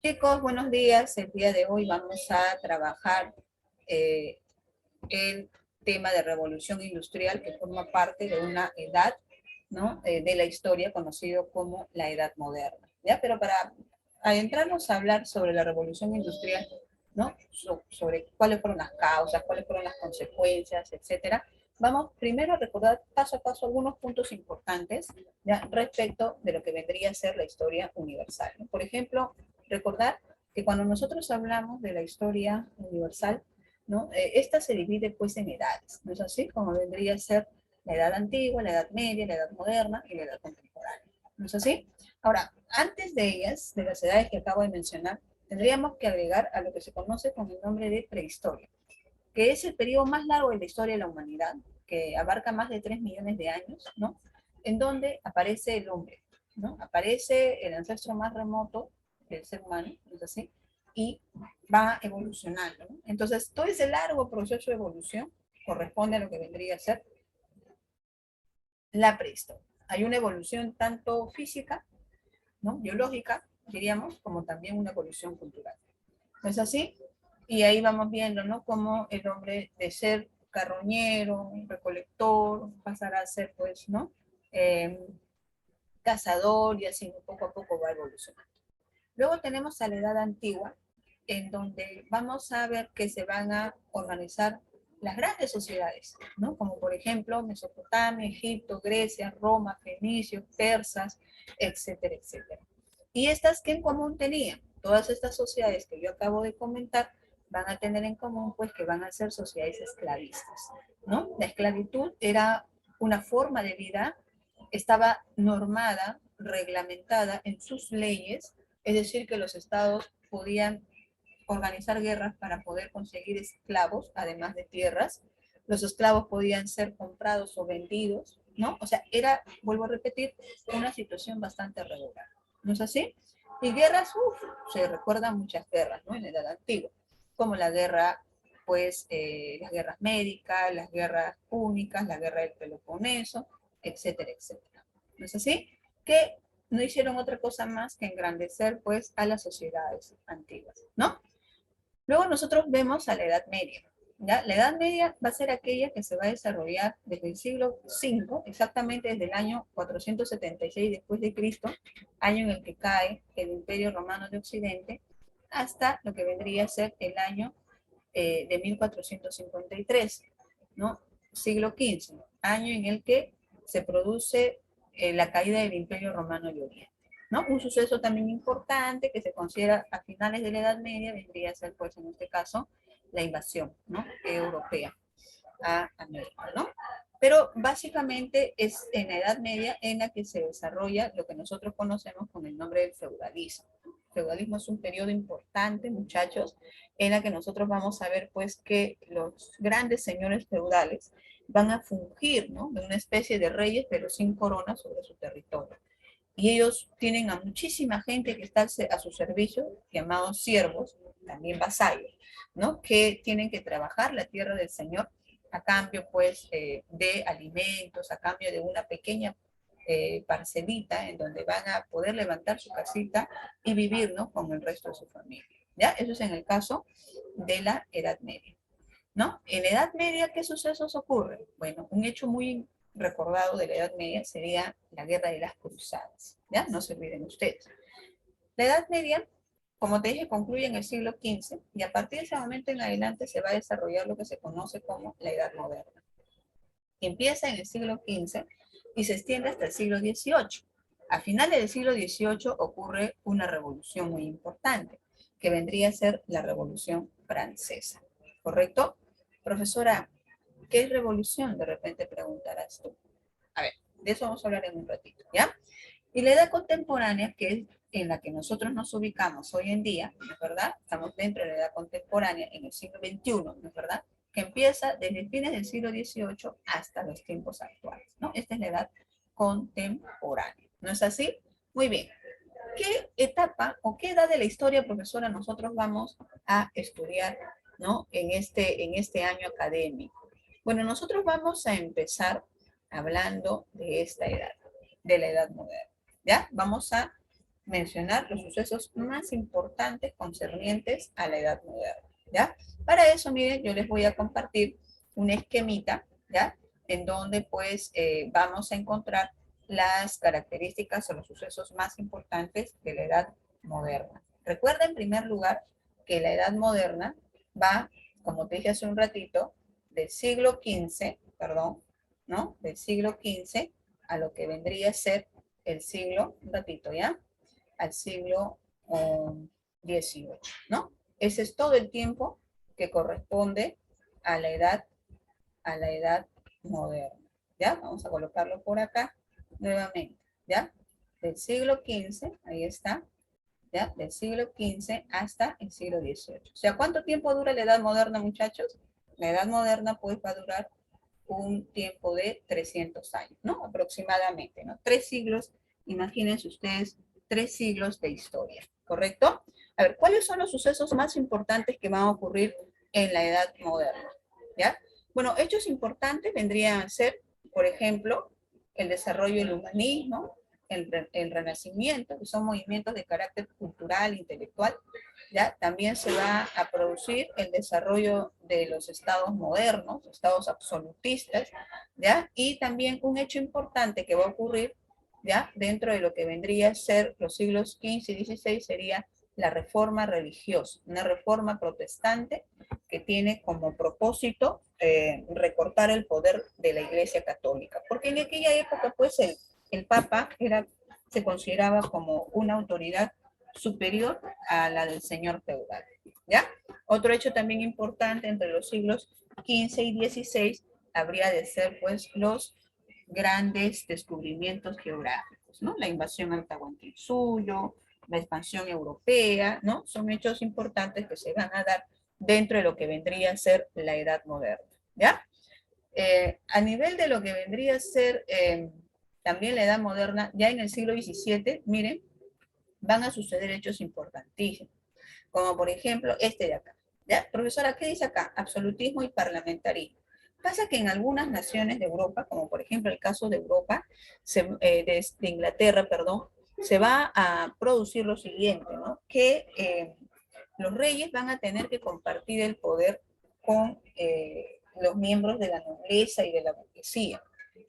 Chicos, buenos días. El día de hoy vamos a trabajar eh, el tema de revolución industrial que forma parte de una edad, ¿no? De la historia conocido como la edad moderna. ¿Ya? Pero para adentrarnos a hablar sobre la revolución industrial, ¿no? Sobre cuáles fueron las causas, cuáles fueron las consecuencias, etcétera. Vamos primero a recordar paso a paso algunos puntos importantes, ¿ya? Respecto de lo que vendría a ser la historia universal, ¿no? Por ejemplo, recordar que cuando nosotros hablamos de la historia universal, ¿no? Esta se divide pues en edades, ¿no es así? Como vendría a ser la edad antigua, la edad media, la edad moderna y la edad contemporánea, ¿no es así? Ahora, antes de ellas, de las edades que acabo de mencionar, tendríamos que agregar a lo que se conoce con el nombre de prehistoria, que es el periodo más largo de la historia de la humanidad, que abarca más de 3 millones de años, ¿no? En donde aparece el hombre, ¿no? Aparece el ancestro más remoto del ser humano, ¿no es así? Y va evolucionando, ¿no? Entonces, todo ese largo proceso de evolución corresponde a lo que vendría a ser la prehistoria. Hay una evolución tanto física, ¿no? Biológica, diríamos, como también una evolución cultural. ¿No es así? Y ahí vamos viendo, ¿no? Cómo el hombre de ser carroñero, recolector, pasará a ser, pues, ¿no? Eh, Cazador y así poco a poco va evolucionando. Luego tenemos a la edad antigua, en donde vamos a ver que se van a organizar las grandes sociedades, ¿no? Como por ejemplo Mesopotamia, Egipto, Grecia, Roma, Fenicios, persas, etcétera, etcétera. ¿Y estas qué en común tenían? Todas estas sociedades que yo acabo de comentar van a tener en común pues que van a ser sociedades esclavistas, ¿no? La esclavitud era una forma de vida, estaba normada, reglamentada en sus leyes, es decir, que los estados podían organizar guerras para poder conseguir esclavos, además de tierras. Los esclavos podían ser comprados o vendidos, ¿no? O sea, era, vuelvo a repetir, una situación bastante regular. ¿No es así? Y guerras, se recuerdan muchas guerras, ¿no? En la edad antigua, como la guerra, pues, las guerras médicas, las guerras púnicas, la guerra del Peloponeso, etcétera, etcétera. ¿No es así? Que no hicieron otra cosa más que engrandecer, pues, a las sociedades antiguas, ¿no? Luego nosotros vemos a la Edad Media. ¿Ya? La Edad Media va a ser aquella que se va a desarrollar desde el siglo V, exactamente desde el año 476 después de Cristo, año en el que cae el Imperio Romano de Occidente, hasta lo que vendría a ser el año de 1453, ¿no? Siglo XV, año en el que se produce la caída del Imperio Romano de Oriente. ¿No? Un suceso también importante que se considera a finales de la Edad Media vendría a ser, pues, en este caso, la invasión, ¿no? Europea a América, ¿no? Pero básicamente es en la Edad Media en la que se desarrolla lo que nosotros conocemos con el nombre del feudalismo. El feudalismo es un periodo importante, muchachos, en la que nosotros vamos a ver, pues, que los grandes señores feudales van a fungir, ¿no? De una especie de reyes, pero sin corona sobre su territorio. Y ellos tienen a muchísima gente que está a su servicio, llamados siervos, también vasallos, ¿no? Que tienen que trabajar la tierra del Señor a cambio, pues, de alimentos, a cambio de una pequeña parcelita en donde van a poder levantar su casita y vivir, ¿no? Con el resto de su familia, ¿ya? Eso es en el caso de la Edad Media. ¿No? En la Edad Media, ¿qué sucesos ocurren? Bueno, un hecho muy recordado de la Edad Media sería la Guerra de las Cruzadas, ¿ya? No se olviden ustedes. La Edad Media, como te dije, concluye en el siglo XV y a partir de ese momento en adelante se va a desarrollar lo que se conoce como la Edad Moderna. Empieza en el siglo XV y se extiende hasta el siglo XVIII. A finales del siglo XVIII ocurre una revolución muy importante, que vendría a ser la Revolución Francesa, ¿correcto? Profesora, ¿qué es revolución? De repente preguntarás tú. A ver, de eso vamos a hablar en un ratito, ¿ya? Y la edad contemporánea, que es en la que nosotros nos ubicamos hoy en día, ¿no es verdad? Estamos dentro de la edad contemporánea en el siglo XXI, ¿no es verdad? Que empieza desde fines del siglo XVIII hasta los tiempos actuales, ¿no? Esta es la edad contemporánea, ¿no es así? Muy bien. ¿Qué etapa o qué edad de la historia, profesora, nosotros vamos a estudiar, ¿no? En este año académico. Bueno, nosotros vamos a empezar hablando de esta edad, de la edad moderna, ¿ya? Vamos a mencionar los sucesos más importantes concernientes a la Edad Moderna, ¿ya? Para eso, miren, yo les voy a compartir un esquemita, ¿ya? En donde, pues, vamos a encontrar las características o los sucesos más importantes de la Edad Moderna. Recuerda, en primer lugar, que la Edad Moderna va, como te dije hace un ratito, del siglo XV, perdón, ¿no? Del siglo XV a lo que vendría a ser el siglo, un ratito, ¿ya? Al siglo XVIII, ¿no? Ese es todo el tiempo que corresponde a a la edad moderna, ¿ya? Vamos a colocarlo por acá nuevamente, ¿ya? Del siglo XV, ahí está, ¿ya? Del siglo XV hasta el siglo XVIII. O sea, ¿cuánto tiempo dura la edad moderna, muchachos? La edad moderna, pues, va a durar un tiempo de 300 años, ¿no? Aproximadamente, ¿no? 3 siglos, imagínense ustedes, 3 siglos de historia, ¿correcto? A ver, ¿cuáles son los sucesos más importantes que van a ocurrir en la edad moderna? ¿Ya? Bueno, hechos importantes vendrían a ser, por ejemplo, el desarrollo del humanismo, el renacimiento, que son movimientos de carácter cultural, intelectual, ¿ya? También se va a producir el desarrollo de los estados modernos, estados absolutistas, ¿ya? Y también un hecho importante que va a ocurrir, ¿ya? Dentro de lo que vendría a ser los siglos XV y XVI sería la reforma religiosa, una reforma protestante que tiene como propósito recortar el poder de la Iglesia Católica, porque en aquella época pues el Papa se consideraba como una autoridad superior a la del señor feudal, ¿ya? Otro hecho también importante entre los siglos XV y XVI habría de ser pues los grandes descubrimientos geográficos, ¿no? La invasión al Tahuantinsuyo, la expansión europea, ¿no? Son hechos importantes que se van a dar dentro de lo que vendría a ser la Edad Moderna, ¿ya? A nivel de lo que vendría a ser también la Edad Moderna, ya en el siglo XVII, miren, van a suceder hechos importantísimos, como por ejemplo este de acá. ¿Ya? Profesora, ¿qué dice acá? Absolutismo y parlamentarismo. Pasa que en algunas naciones de Europa, como por ejemplo el caso de Europa, de Inglaterra, perdón, se va a producir lo siguiente, ¿no? Que los reyes van a tener que compartir el poder con los miembros de la nobleza y de la burguesía.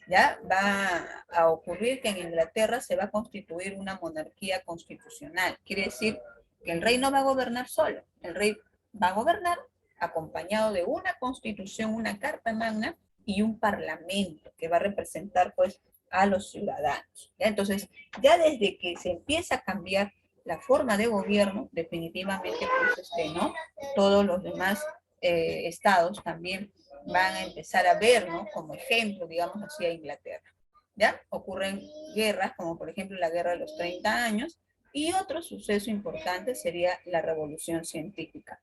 ¿Ya? Va a ocurrir que en Inglaterra se va a constituir una monarquía constitucional. Quiere decir que el rey no va a gobernar solo, el rey va a gobernar acompañado de una constitución, una carta magna y un parlamento que va a representar pues a los ciudadanos. ¿Ya? Entonces, ya desde que se empieza a cambiar la forma de gobierno, definitivamente pues ¿no? Todos los demás estados también van a empezar a ver, ¿no? Como ejemplo, digamos así, a Inglaterra. ¿Ya? Ocurren guerras, como por ejemplo la guerra de los 30 años, y otro suceso importante sería la revolución científica,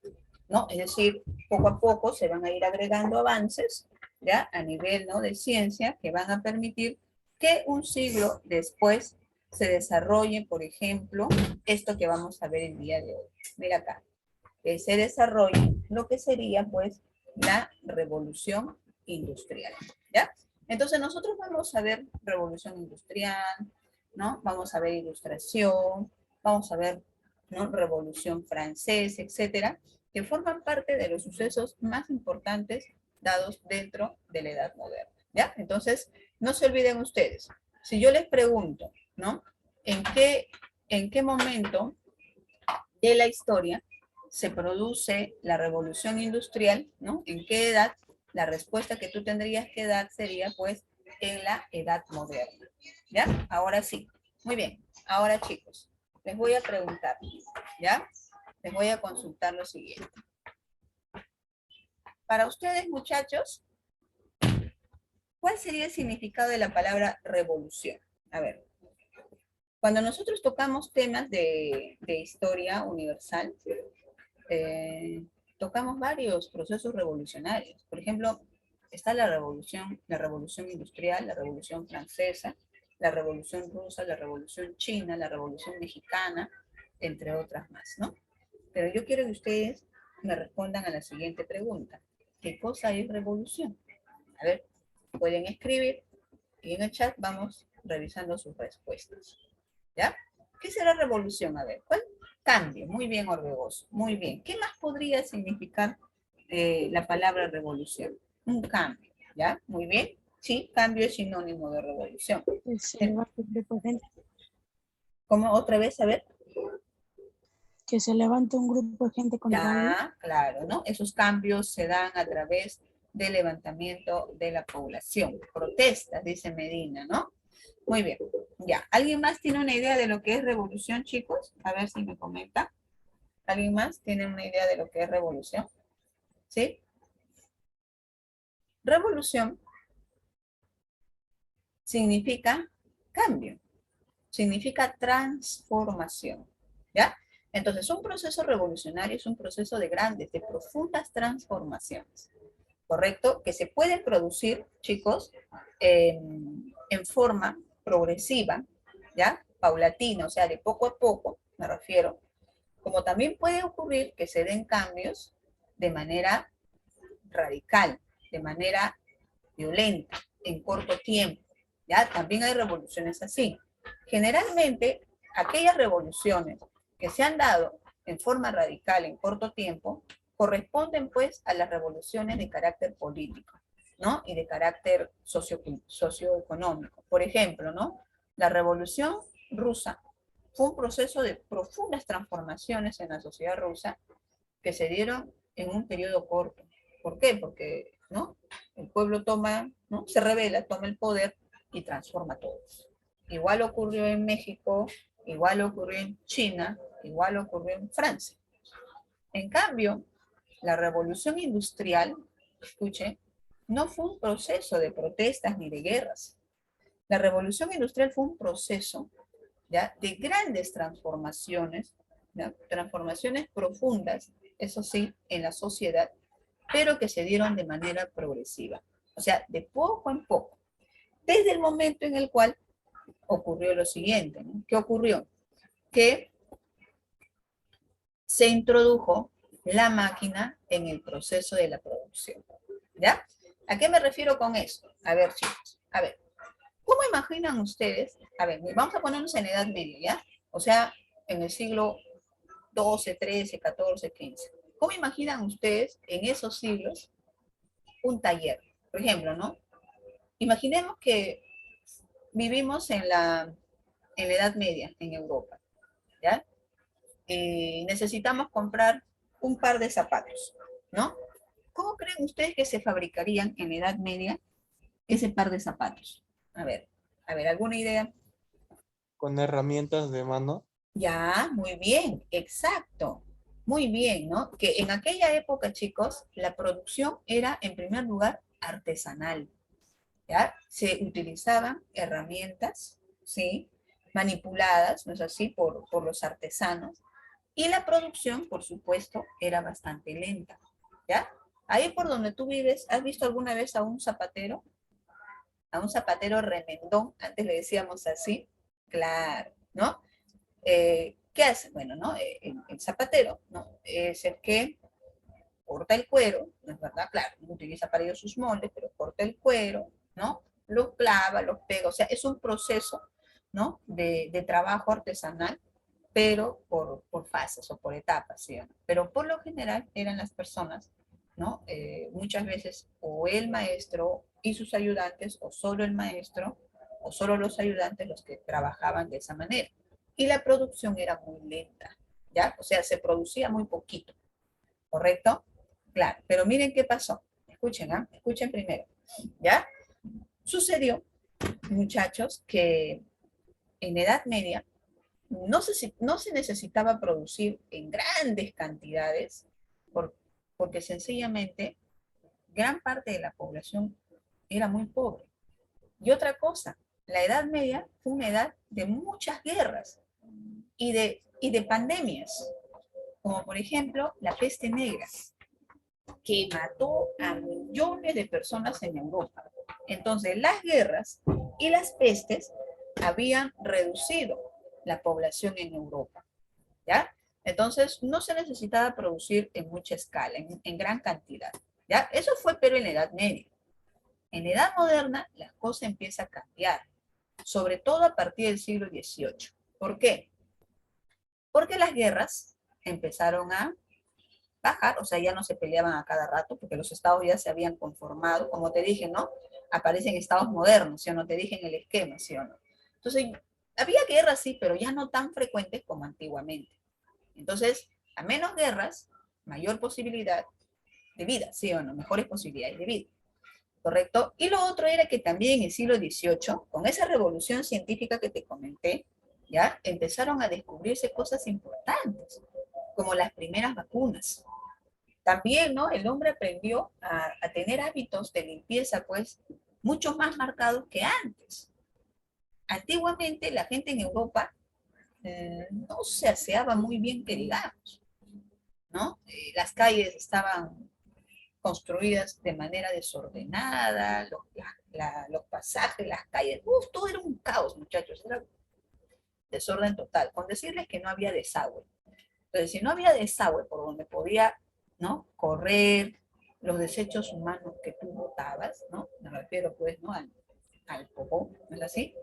¿no? Es decir, poco a poco se van a ir agregando avances, ¿ya? A nivel, ¿no? De ciencia que van a permitir que un siglo después se desarrolle, por ejemplo, esto que vamos a ver el día de hoy. Mira acá, que se desarrolle lo que sería, pues, la revolución industrial, ¿ya? Entonces nosotros vamos a ver revolución industrial, ¿no? Vamos a ver ilustración, vamos a ver, ¿no? Revolución francesa, etcétera, que forman parte de los sucesos más importantes dados dentro de la Edad Moderna, ¿ya? Entonces, no se olviden ustedes, si yo les pregunto, ¿no? En qué momento de la historia se produce la revolución industrial, ¿no? ¿En qué edad? La respuesta que tú tendrías que dar sería, pues, en la edad moderna. ¿Ya? Ahora sí. Muy bien. Ahora, chicos, les voy a preguntar, ¿ya? Les voy a consultar lo siguiente. Para ustedes, muchachos, ¿cuál sería el significado de la palabra revolución? A ver, cuando nosotros tocamos temas de historia universal, tocamos varios procesos revolucionarios. Por ejemplo, está la revolución industrial, la revolución francesa, la revolución rusa, la revolución china, la revolución mexicana, entre otras más, ¿no? Pero yo quiero que ustedes me respondan a la siguiente pregunta. ¿Qué cosa es revolución? A ver, pueden escribir y en el chat vamos revisando sus respuestas. ¿Ya? ¿Qué será revolución? A ver, ¿cuál? Cambio, muy bien, Orbegoso, muy bien. ¿Qué más podría significar la palabra revolución? Un cambio, ¿ya? Muy bien. Sí, cambio es sinónimo de revolución. Que se levante un grupo de gente. ¿Cómo otra vez? A ver. Que se levante un grupo de gente contra algo. Ya, claro, ¿no? Esos cambios se dan a través del levantamiento de la población. Protestas, dice Medina, ¿no? Muy bien. Ya. ¿Alguien más tiene una idea de lo que es revolución, chicos? A ver si me comenta. ¿Alguien más tiene una idea de lo que es revolución? ¿Sí? Revolución significa cambio, significa transformación, ¿ya? Entonces, un proceso revolucionario es un proceso de grandes, de profundas transformaciones, ¿correcto? Que se pueden producir, chicos, en forma progresiva, ¿ya? Paulatina, o sea, de poco a poco, me refiero, como también puede ocurrir que se den cambios de manera radical, de manera violenta, en corto tiempo. ¿Ya? También hay revoluciones así. Generalmente, aquellas revoluciones que se han dado en forma radical en corto tiempo corresponden pues a las revoluciones de carácter político, ¿no? Y de carácter socioeconómico. Por ejemplo, ¿no? La revolución rusa fue un proceso de profundas transformaciones en la sociedad rusa que se dieron en un periodo corto. ¿Por qué? Porque, ¿no? El pueblo toma, ¿no? Se revela, toma el poder y transforma todo. Igual ocurrió en México, igual ocurrió en China, igual ocurrió en Francia. En cambio, la revolución industrial, escuchen, no fue un proceso de protestas ni de guerras. La revolución industrial fue un proceso, ¿ya?, de grandes transformaciones, ¿ya?, transformaciones profundas, eso sí, en la sociedad, pero que se dieron de manera progresiva. O sea, de poco en poco. Desde el momento en el cual ocurrió lo siguiente, ¿no? ¿Qué ocurrió? Que se introdujo la máquina en el proceso de la producción. ¿Ya? ¿A qué me refiero con eso? A ver, chicos, a ver, ¿cómo imaginan ustedes? A ver, vamos a ponernos en la Edad Media, ¿ya? O sea, en el siglo XII, XIII, XIV, XV. ¿Cómo imaginan ustedes en esos siglos un taller? Por ejemplo, ¿no? Imaginemos que vivimos en la Edad Media, en Europa, ¿ya? Necesitamos comprar un par de zapatos, ¿no? ¿Cómo creen ustedes que se fabricarían en la Edad Media ese par de zapatos? A ver, ¿alguna idea? Con herramientas de mano. Ya, muy bien, exacto. Muy bien, ¿no? Que en aquella época, chicos, la producción era, en primer lugar, artesanal, ¿ya? Se utilizaban herramientas, ¿sí? Manipuladas, ¿no es así?, por los artesanos. Y la producción, por supuesto, era bastante lenta, ¿ya? Ahí por donde tú vives, ¿has visto alguna vez a un zapatero? A un zapatero remendón, antes le decíamos así. Claro, ¿no? ¿Qué hace? Bueno, ¿no? El zapatero, ¿no? Es el que corta el cuero, ¿no es verdad? Claro, no utiliza para ello sus moldes, pero corta el cuero, ¿no? Los clava, los pega, o sea, es un proceso, ¿no? De trabajo artesanal, pero por fases o por etapas, ¿sí? Pero por lo general eran las personas, ¿no? Muchas veces o el maestro y sus ayudantes, o solo el maestro, o solo los ayudantes los que trabajaban de esa manera. Y la producción era muy lenta, ¿ya? O sea, se producía muy poquito, ¿correcto? Claro, pero miren qué pasó. Escuchen, ¿ah? Escuchen primero, ¿ya? Sucedió, muchachos, que en la Edad Media no se necesitaba producir en grandes cantidades por, porque sencillamente gran parte de la población era muy pobre. Y otra cosa, la Edad Media fue una edad de muchas guerras y de pandemias, como por ejemplo la peste negra, que mató a millones de personas en Europa. Entonces, las guerras y las pestes habían reducido la población en Europa, ¿ya? Entonces, no se necesitaba producir en mucha escala, en gran cantidad, ¿ya? Eso fue, pero en la Edad Media. En la Edad Moderna, la cosa empieza a cambiar, sobre todo a partir del siglo XVIII. ¿Por qué? porque las guerras empezaron a bajar, o sea, ya no se peleaban a cada rato, porque los estados ya se habían conformado, como te dije, ¿no? Aparecen estados modernos, ¿sí o no? Te dije en el esquema, ¿sí o no? Entonces, había guerras, sí, pero ya no tan frecuentes como antiguamente. Entonces, a menos guerras, mayor posibilidad de vida, ¿sí o no? Mejores posibilidades de vida, ¿correcto? Y lo otro era que también en el siglo XVIII, con esa revolución científica que te comenté, ¿ya? Empezaron a descubrirse cosas importantes, como las primeras vacunas. También, ¿no? El hombre aprendió a tener hábitos de limpieza, pues, mucho más marcados que antes. Antiguamente, la gente en Europa no se aseaba muy bien, que digamos, ¿no? Las calles estaban construidas de manera desordenada, los pasajes, las calles, todo era un caos, muchachos, era desorden total, con decirles que no había desagüe. Entonces, si no había desagüe por donde podía, ¿no? Correr los desechos humanos que tú botabas, ¿no? Me refiero, pues, ¿no? Al popó, ¿no es así?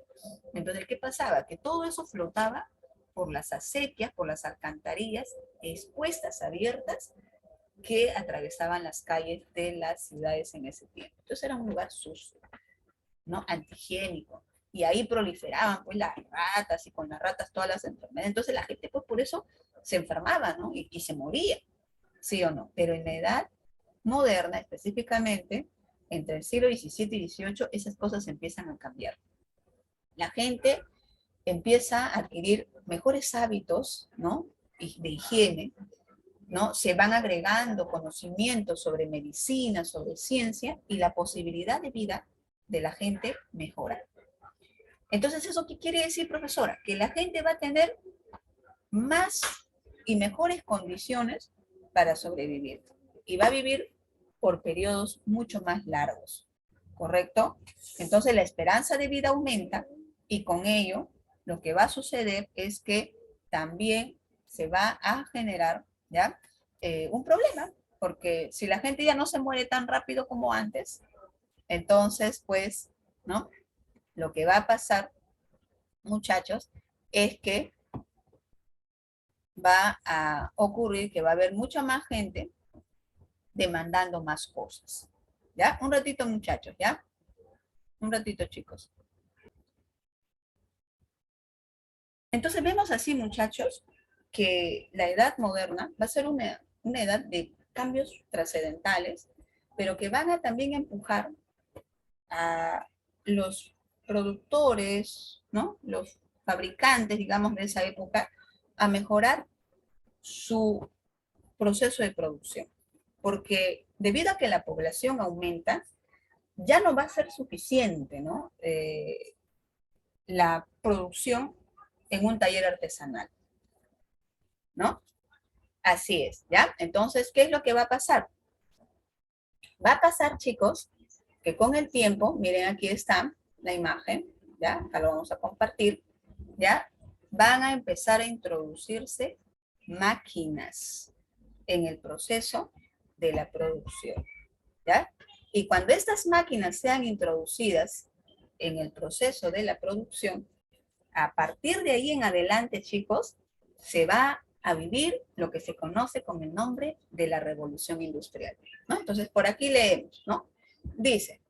Entonces, ¿qué pasaba? Que todo eso flotaba por las acequias, por las alcantarillas expuestas, abiertas, que atravesaban las calles de las ciudades en ese tiempo. Entonces era un lugar sucio, ¿no? Antihigiénico. Y ahí proliferaban pues las ratas, y con las ratas todas las enfermedades. Entonces la gente pues por eso se enfermaba, ¿no? Y se moría, ¿sí o no? Pero en la edad moderna, específicamente, entre el siglo XVII y XVIII, esas cosas empiezan a cambiar. La gente empieza a adquirir mejores hábitos, ¿no? De higiene, ¿no? Se van agregando conocimientos sobre medicina, sobre ciencia, y la posibilidad de vida de la gente mejora. Entonces, ¿eso qué quiere decir, profesora? Que la gente va a tener más y mejores condiciones para sobrevivir. Y va a vivir por periodos mucho más largos, ¿correcto? Entonces, la esperanza de vida aumenta, y con ello, lo que va a suceder es que también se va a generar, ¿ya? Un problema, porque si la gente ya no se muere tan rápido como antes, entonces, pues, ¿no? Lo que va a pasar, muchachos, es que va a ocurrir que va a haber mucha más gente demandando más cosas. ¿Ya? Un ratito, muchachos, ¿ya? Un ratito, chicos. Entonces vemos así, muchachos, que la edad moderna va a ser una edad de cambios trascendentales, pero que van a también empujar a los productores, ¿no? Los fabricantes, digamos, de esa época, a mejorar su proceso de producción. Porque debido a que la población aumenta, ya no va a ser suficiente, ¿no? La producción en un taller artesanal, ¿no? Así es, ¿ya? Entonces, ¿qué es lo que va a pasar? Va a pasar, chicos, que con el tiempo, miren, aquí está la imagen, ¿ya? Acá lo vamos a compartir, ¿ya? Van a empezar a introducirse máquinas en el proceso de la producción, ¿ya? Y cuando estas máquinas sean introducidas en el proceso de la producción, a partir de ahí en adelante, chicos, se va a vivir lo que se conoce con el nombre de la revolución industrial, ¿no? Entonces, por aquí leemos, ¿no? Dice,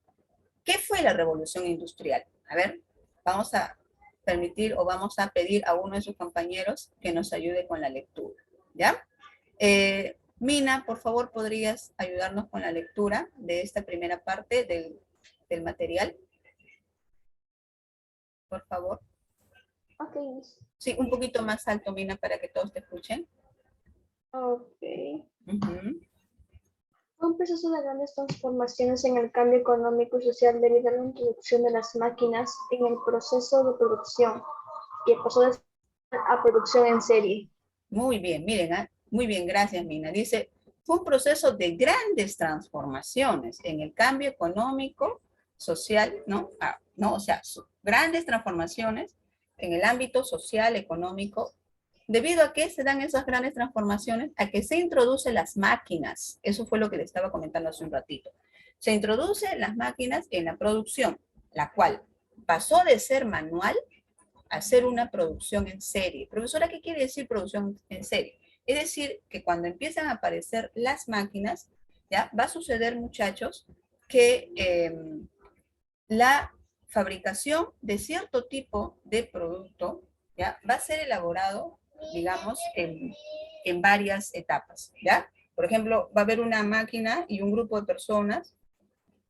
¿qué fue la revolución industrial? A ver, vamos a permitir o vamos a pedir a uno de sus compañeros que nos ayude con la lectura, ¿ya? Mina, por favor, ¿podrías ayudarnos con la lectura de esta primera parte del material? Por favor. Ok. Sí, un poquito más alto, Mina, para que todos te escuchen. Ok. Uh-huh. Fue un proceso de grandes transformaciones en el cambio económico y social debido a la introducción de las máquinas en el proceso de producción, que pasó de a producción en serie. Muy bien, miren, ¿eh? Muy bien, gracias, Mina. Dice, fue un proceso de grandes transformaciones en el cambio económico, social, ¿no? O sea, grandes transformaciones en el ámbito social, económico. ¿Debido a qué se dan esas grandes transformaciones? A que se introducen las máquinas. Eso fue lo que le estaba comentando hace un ratito. Se introducen las máquinas en la producción, la cual pasó de ser manual hacer una producción en serie. Profesora, ¿qué quiere decir producción en serie? Es decir, que cuando empiezan a aparecer las máquinas, ¿ya? Va a suceder, muchachos, que la fabricación de cierto tipo de producto, ¿ya? Va a ser elaborado, digamos, en varias etapas, ¿ya? Por ejemplo, va a haber una máquina y un grupo de personas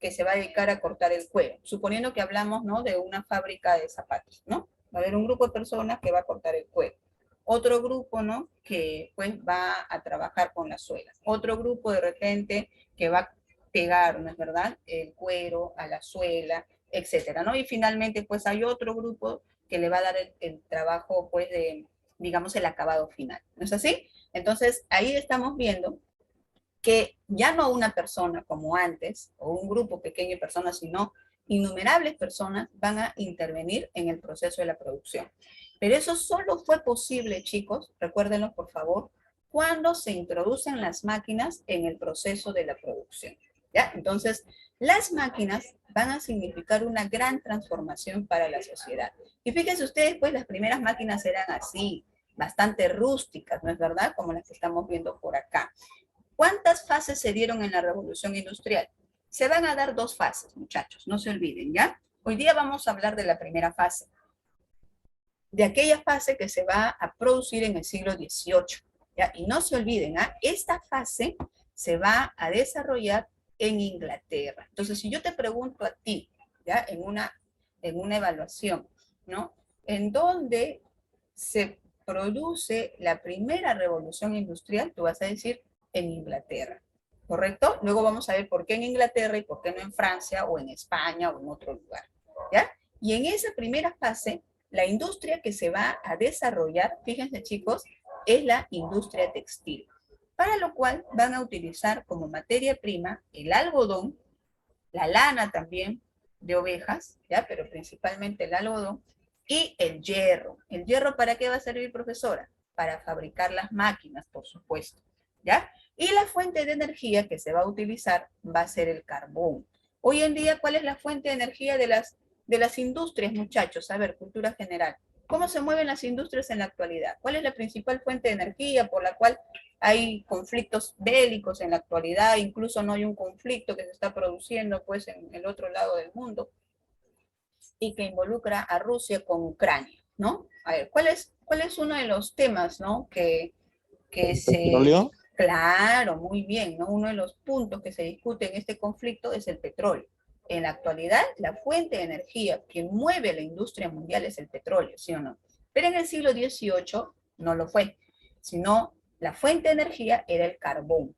que se va a dedicar a cortar el cuero, suponiendo que hablamos, ¿no?, de una fábrica de zapatos, ¿no? Va a haber un grupo de personas que va a cortar el cuero. Otro grupo, ¿no?, que pues va a trabajar con las suelas. Otro grupo de repente que va a pegar, ¿no es verdad?, el cuero a la suela, etcétera, ¿no? Y finalmente pues hay otro grupo que le va a dar el trabajo pues de, digamos, el acabado final. ¿No es así? Entonces ahí estamos viendo que ya no una persona como antes, o un grupo pequeño de personas, sino innumerables personas van a intervenir en el proceso de la producción. Pero eso solo fue posible, chicos, recuérdenlo por favor, cuando se introducen las máquinas en el proceso de la producción. ¿Ya? Entonces, las máquinas van a significar una gran transformación para la sociedad. Y fíjense ustedes, pues las primeras máquinas eran así, bastante rústicas, ¿no es verdad? Como las que estamos viendo por acá. ¿Cuántas fases se dieron en la revolución industrial? Se van a dar 2 fases, muchachos, no se olviden, ¿ya? Hoy día vamos a hablar de la primera fase, de aquella fase que se va a producir en el siglo XVIII, ¿ya? Y no se olviden, ¿ah? Esta fase se va a desarrollar en Inglaterra. Entonces, si yo te pregunto a ti, ¿ya? En una evaluación, ¿no? ¿En dónde se produce la primera revolución industrial? Tú vas a decir en Inglaterra, ¿correcto? Luego vamos a ver por qué en Inglaterra y por qué no en Francia o en España o en otro lugar, ¿ya? Y en esa primera fase, la industria que se va a desarrollar, fíjense chicos, es la industria textil, para lo cual van a utilizar como materia prima el algodón, la lana también de ovejas, ¿ya? Pero principalmente el algodón, y el hierro. ¿El hierro para qué va a servir, profesora? Para fabricar las máquinas, por supuesto, ¿ya? Y la fuente de energía que se va a utilizar va a ser el carbón. Hoy en día, ¿cuál es la fuente de energía de las industrias, muchachos? A ver, cultura general. ¿Cómo se mueven las industrias en la actualidad? ¿Cuál es la principal fuente de energía por la cual hay conflictos bélicos en la actualidad? Incluso no hay un conflicto que se está produciendo pues en el otro lado del mundo y que involucra a Rusia con Ucrania, ¿no? A ver, ¿cuál es uno de los temas, ¿no?, que se... ¿Petróleo? Claro, muy bien, ¿no? Uno de los puntos que se discute en este conflicto es el petróleo. En la actualidad, la fuente de energía que mueve la industria mundial es el petróleo, ¿sí o no? Pero en el siglo XVIII no lo fue, sino la fuente de energía era el carbón.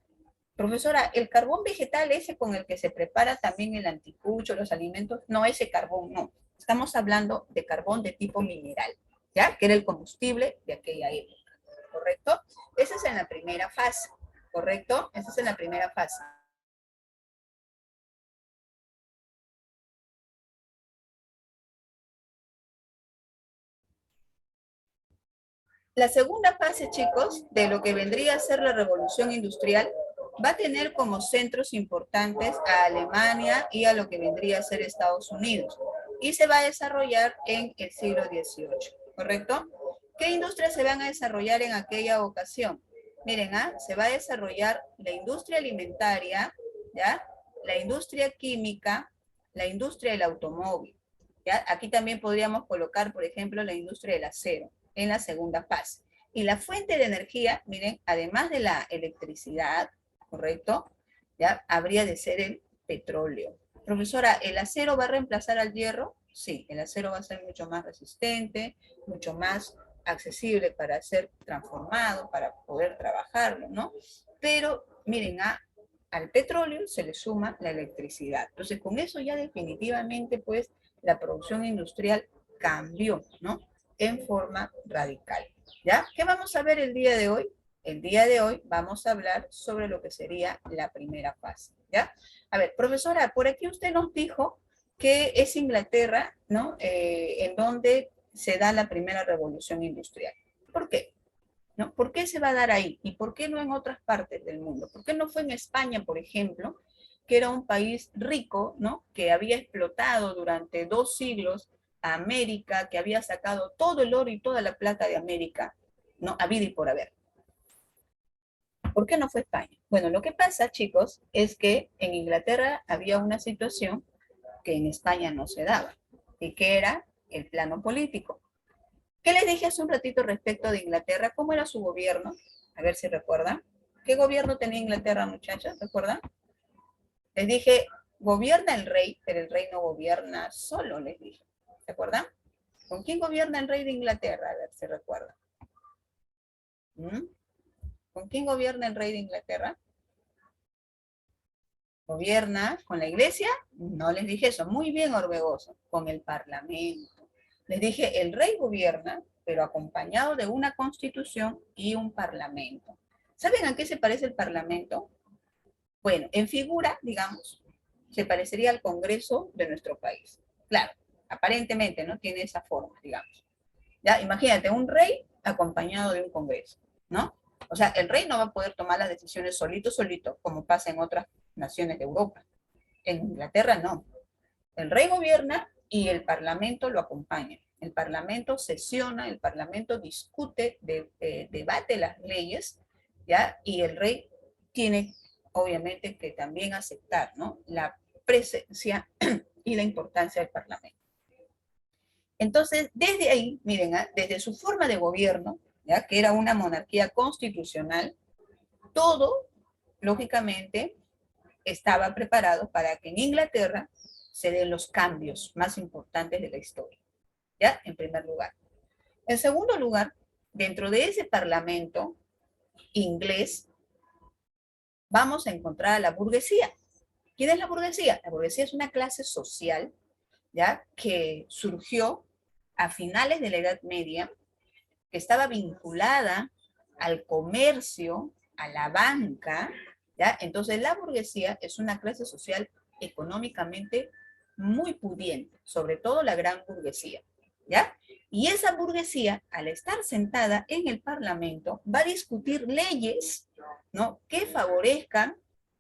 Profesora, ¿el carbón vegetal ese con el que se prepara también el anticucho, los alimentos? No, ese carbón no. Estamos hablando de carbón de tipo mineral, ¿ya? Que era el combustible de aquella época, ¿correcto? Esa es en la primera fase, ¿correcto? Esa es en la primera fase. La segunda fase, chicos, de lo que vendría a ser la revolución industrial, va a tener como centros importantes a Alemania y a lo que vendría a ser Estados Unidos. Y se va a desarrollar en el siglo XVIII, ¿correcto? ¿Qué industrias se van a desarrollar en aquella ocasión? Miren, se va a desarrollar la industria alimentaria, ¿ya? La industria química, la industria del automóvil, ¿ya? Aquí también podríamos colocar, por ejemplo, la industria del acero en la segunda fase. Y la fuente de energía, miren, además de la electricidad, ¿correcto? Ya habría de ser el petróleo. Profesora, ¿el acero va a reemplazar al hierro? Sí, el acero va a ser mucho más resistente, mucho más accesible para ser transformado, para poder trabajarlo, ¿no? Pero, miren, al petróleo se le suma la electricidad. Entonces, con eso ya definitivamente, pues, la producción industrial cambió, ¿no? En forma radical, ¿ya? ¿Qué vamos a ver el día de hoy? El día de hoy vamos a hablar sobre lo que sería la primera fase, ¿ya? A ver, profesora, por aquí usted nos dijo que es Inglaterra, ¿no? En donde se da la primera revolución industrial. ¿Por qué? ¿No? ¿Por qué se va a dar ahí? ¿Y por qué no en otras partes del mundo? ¿Por qué no fue en España, por ejemplo, que era un país rico, ¿no? Que había explotado durante 2 siglos a América, que había sacado todo el oro y toda la plata de América, ¿no? Habido y por haber. ¿Por qué no fue España? Bueno, lo que pasa, chicos, es que en Inglaterra había una situación que en España no se daba, y que era el plano político. ¿Qué les dije hace un ratito respecto de Inglaterra? ¿Cómo era su gobierno? A ver si recuerdan. ¿Qué gobierno tenía Inglaterra, muchachos? ¿Recuerdan? Les dije, gobierna el rey, pero el rey no gobierna solo, les dije. ¿Se acuerdan? ¿Con quién gobierna el rey de Inglaterra? A ver si recuerdan. ¿Mm? ¿Con quién gobierna el rey de Inglaterra? ¿Gobierna con la iglesia? No les dije eso. Muy bien, Orbegoso. Con el parlamento. Les dije, el rey gobierna, pero acompañado de una constitución y un parlamento. ¿Saben a qué se parece el parlamento? Bueno, en figura, digamos, se parecería al Congreso de nuestro país. Claro, aparentemente no tiene esa forma, digamos. Ya, imagínate, un rey acompañado de un Congreso, ¿no? O sea, el rey no va a poder tomar las decisiones solito, como pasa en otras naciones de Europa. En Inglaterra no. El rey gobierna y el parlamento lo acompaña. El parlamento sesiona, el parlamento discute, debate las leyes, ¿ya? Y el rey tiene, obviamente, que también aceptar, ¿no? La presencia y la importancia del parlamento. Entonces, desde ahí, miren, desde su forma de gobierno, ¿ya? Que era una monarquía constitucional, todo, lógicamente, estaba preparado para que en Inglaterra se den los cambios más importantes de la historia, ¿ya? En primer lugar. En segundo lugar, dentro de ese parlamento inglés, vamos a encontrar a la burguesía. ¿Quién es la burguesía? La burguesía es una clase social, ¿ya? Que surgió a finales de la Edad Media, que estaba vinculada al comercio, a la banca, ¿ya? Entonces la burguesía es una clase social económicamente muy pudiente, sobre todo la gran burguesía, ¿ya? Y esa burguesía, al estar sentada en el Parlamento, va a discutir leyes, ¿no? Que favorezcan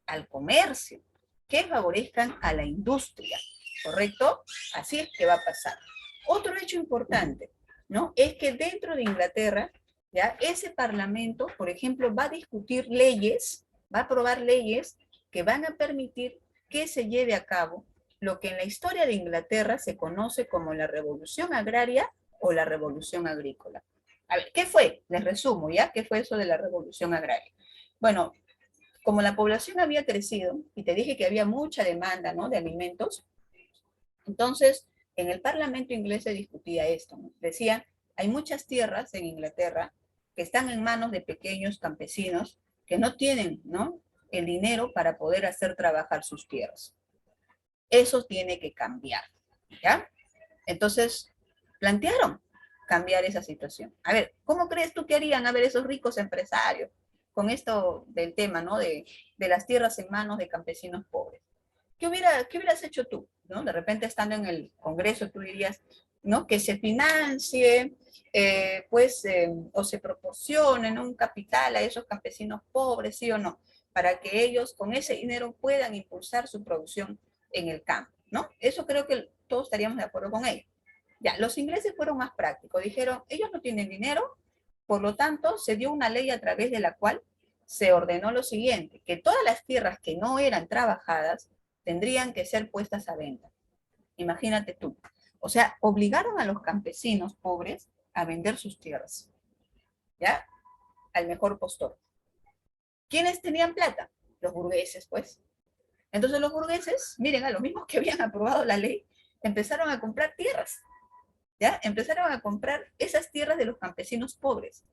al comercio, que favorezcan a la industria, ¿correcto? Así es que va a pasar. Otro hecho importante, ¿no? Es que dentro de Inglaterra, ¿ya? Ese parlamento, por ejemplo, va a discutir leyes, va a aprobar leyes que van a permitir que se lleve a cabo lo que en la historia de Inglaterra se conoce como la revolución agraria o la revolución agrícola. A ver, ¿qué fue? Les resumo, ¿ya? ¿Qué fue eso de la revolución agraria? Bueno, como la población había crecido, y te dije que había mucha demanda, ¿no? De alimentos, entonces en el Parlamento inglés se discutía esto, ¿no? Decían, hay muchas tierras en Inglaterra que están en manos de pequeños campesinos que no tienen, ¿no? El dinero para poder hacer trabajar sus tierras. Eso tiene que cambiar, ¿ya? Entonces, plantearon cambiar esa situación. A ver, ¿cómo crees tú que harían, a ver, esos ricos empresarios con esto del tema, ¿no? De las tierras en manos de campesinos pobres. ¿Qué hubieras hecho tú? ¿No? De repente estando en el Congreso tú dirías, ¿no? Que se financie, o se proporcione, ¿no? Un capital a esos campesinos pobres, ¿sí o no? Para que ellos con ese dinero puedan impulsar su producción en el campo, ¿no? Eso creo que todos estaríamos de acuerdo con ello. Ya, los ingleses fueron más prácticos, dijeron, ellos no tienen dinero, por lo tanto, se dio una ley a través de la cual se ordenó lo siguiente, que todas las tierras que no eran trabajadas tendrían que ser puestas a venta. Imagínate tú. O sea, obligaron a los campesinos pobres a vender sus tierras, ¿ya? Al mejor postor. ¿Quiénes tenían plata? Los burgueses, pues. Entonces los burgueses, miren, a los mismos que habían aprobado la ley, empezaron a comprar tierras, ¿ya? Empezaron a comprar esas tierras de los campesinos pobres.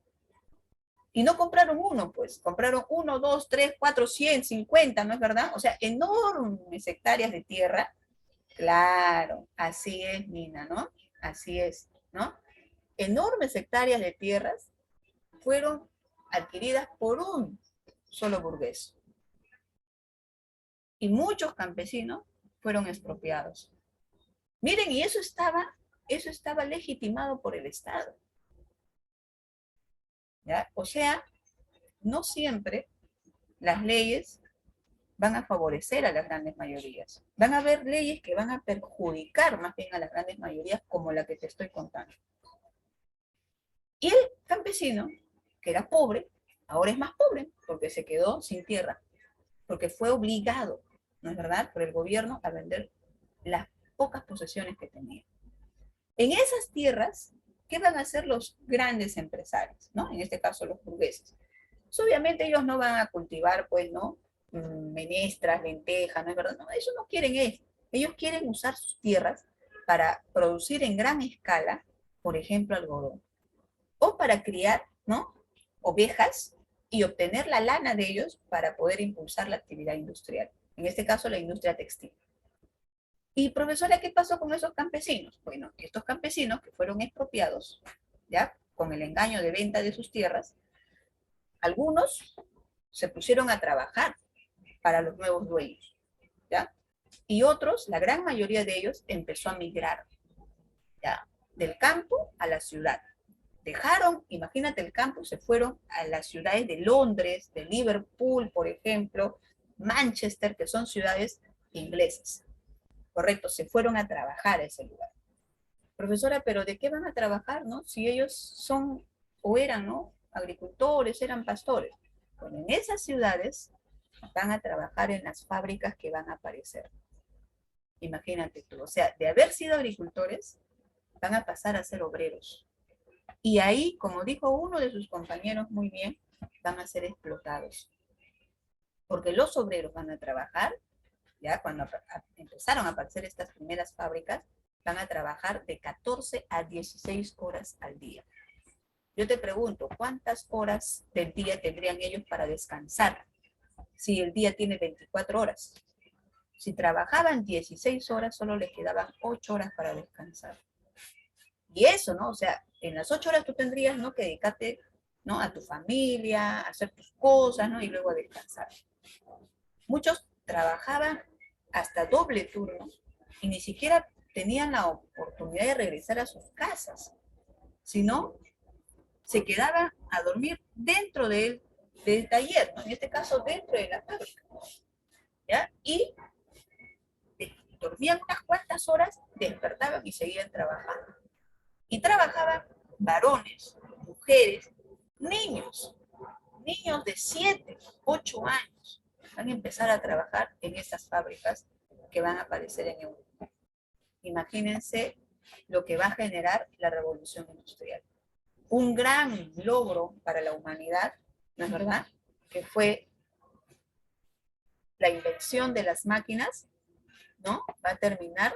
Y no compraron uno, pues, compraron 1, 2, 3, 4, 100, 50, ¿no es verdad? O sea, enormes hectáreas de tierra. Claro, así es, Nina, ¿no? Así es, ¿no? Enormes hectáreas de tierras fueron adquiridas por un solo burgués. Y muchos campesinos fueron expropiados. Miren, y eso estaba legitimado por el Estado, ¿ya? O sea, no siempre las leyes van a favorecer a las grandes mayorías. Van a haber leyes que van a perjudicar más bien a las grandes mayorías, como la que te estoy contando. Y el campesino, que era pobre, ahora es más pobre, porque se quedó sin tierra, porque fue obligado, ¿no es verdad?, por el gobierno a vender las pocas posesiones que tenía. En esas tierras, ¿qué van a hacer los grandes empresarios, ¿no? En este caso, los burgueses. Pues obviamente ellos no van a cultivar, pues, ¿no?, menestras, lentejas, ¿no es verdad? No, eso no quieren ellos. Ellos quieren usar sus tierras para producir en gran escala, por ejemplo, algodón, o para criar, ¿no?, ovejas y obtener la lana de ellos para poder impulsar la actividad industrial. En este caso, la industria textil. Y profesora, ¿qué pasó con esos campesinos? Bueno, estos campesinos que fueron expropiados, ¿ya?, con el engaño de venta de sus tierras, algunos se pusieron a trabajar para los nuevos dueños, ¿ya? Y otros, la gran mayoría de ellos, empezó a migrar, ¿ya?, del campo a la ciudad. Dejaron, imagínate, el campo, se fueron a las ciudades de Londres, de Liverpool, por ejemplo, Manchester, que son ciudades inglesas. Correcto, se fueron a trabajar a ese lugar. Profesora, pero ¿de qué van a trabajar, no? Si ellos son, o eran, ¿no?, agricultores, eran pastores. Bueno, en esas ciudades van a trabajar en las fábricas que van a aparecer. Imagínate tú, o sea, de haber sido agricultores, van a pasar a ser obreros. Y ahí, como dijo uno de sus compañeros muy bien, van a ser explotados. Porque los obreros van a trabajar, ya cuando empezaron a aparecer estas primeras fábricas, van a trabajar de 14 a 16 horas al día. Yo te pregunto, ¿cuántas horas del día tendrían ellos para descansar si el día tiene 24 horas? Si trabajaban 16 horas, solo les quedaban 8 horas para descansar. Y eso, ¿no? O sea, en las 8 horas tú tendrías, ¿no?, que dedicarte, ¿no?, a tu familia, a hacer tus cosas, ¿no?, y luego a descansar. Muchos trabajaban hasta doble turno y ni siquiera tenían la oportunidad de regresar a sus casas, sino se quedaban a dormir dentro del taller, ¿no?, en este caso dentro de la fábrica, ¿ya? Y dormían unas cuantas horas, despertaban y seguían trabajando. Y trabajaban varones, mujeres, niños de 7, 8 años. Van a empezar a trabajar en esas fábricas que van a aparecer en Europa. Imagínense lo que va a generar la revolución industrial. Un gran logro para la humanidad, ¿no es verdad?, que fue la invención de las máquinas, ¿no? Va a terminar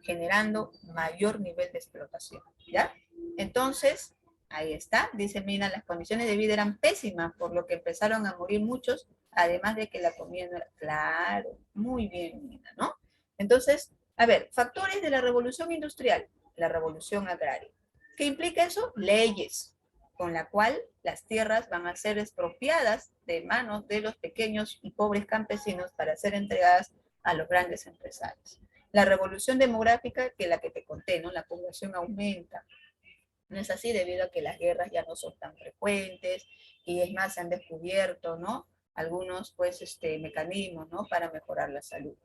generando mayor nivel de explotación, ¿ya? Entonces, ahí está, dice, mira, las condiciones de vida eran pésimas, por lo que empezaron a morir muchos, además de que la comida no era, claro, muy bien, Nina, ¿no? Entonces, a ver, factores de la revolución industrial, la revolución agraria. ¿Qué implica eso? Leyes, con la cual las tierras van a ser expropiadas de manos de los pequeños y pobres campesinos para ser entregadas a los grandes empresarios. La revolución demográfica, que la que te conté, ¿no? La población aumenta. No es así debido a que las guerras ya no son tan frecuentes y es más, se han descubierto, ¿no?, algunos, pues, mecanismos, ¿no?, para mejorar la salud,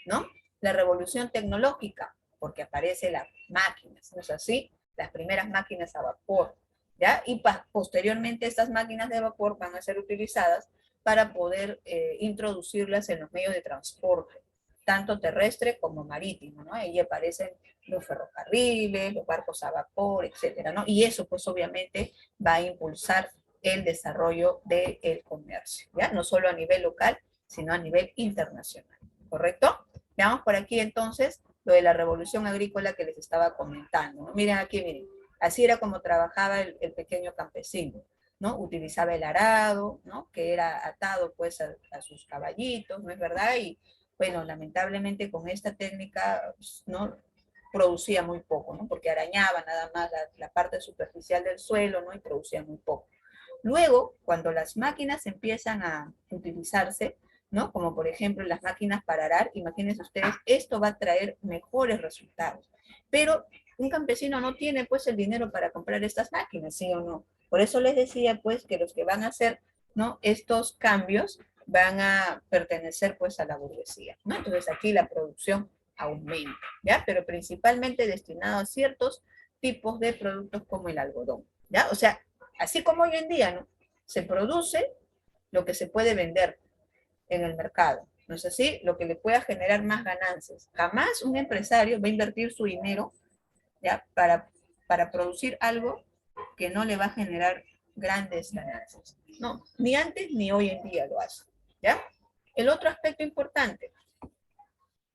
¿no? La revolución tecnológica, porque aparecen las máquinas, ¿no es así? Las primeras máquinas a vapor, ¿ya? Y posteriormente estas máquinas de vapor van a ser utilizadas para poder introducirlas en los medios de transporte, tanto terrestre como marítimo, ¿no? Ahí aparecen los ferrocarriles, los barcos a vapor, etcétera, ¿no? Y eso, pues, obviamente, va a impulsar el desarrollo del comercio, ¿ya? No solo a nivel local, sino a nivel internacional, ¿correcto? Veamos por aquí, entonces, lo de la revolución agrícola que les estaba comentando, ¿no? Miren aquí, miren, así era como trabajaba el pequeño campesino, ¿no? Utilizaba el arado, ¿no?, que era atado, pues, a sus caballitos, ¿no es verdad? Y, bueno, lamentablemente con esta técnica, ¿no?, producía muy poco, ¿no?, porque arañaba nada más la parte superficial del suelo, ¿no?, y producía muy poco. Luego, cuando las máquinas empiezan a utilizarse, ¿no?, como por ejemplo las máquinas para arar, imagínense ustedes, esto va a traer mejores resultados. Pero un campesino no tiene, pues, el dinero para comprar estas máquinas, ¿sí o no? Por eso les decía, pues, que los que van a hacer, ¿no?, estos cambios van a pertenecer pues a la burguesía, ¿no? Entonces aquí la producción aumenta, ¿ya? Pero principalmente destinado a ciertos tipos de productos como el algodón, ¿ya? O sea, así como hoy en día, ¿no? Se produce lo que se puede vender en el mercado, ¿no es así? Lo que le pueda generar más ganancias. Jamás un empresario va a invertir su dinero, ¿ya? Para producir algo que no le va a generar grandes ganancias. No, ni antes ni hoy en día lo hace, ¿ya? El otro aspecto importante,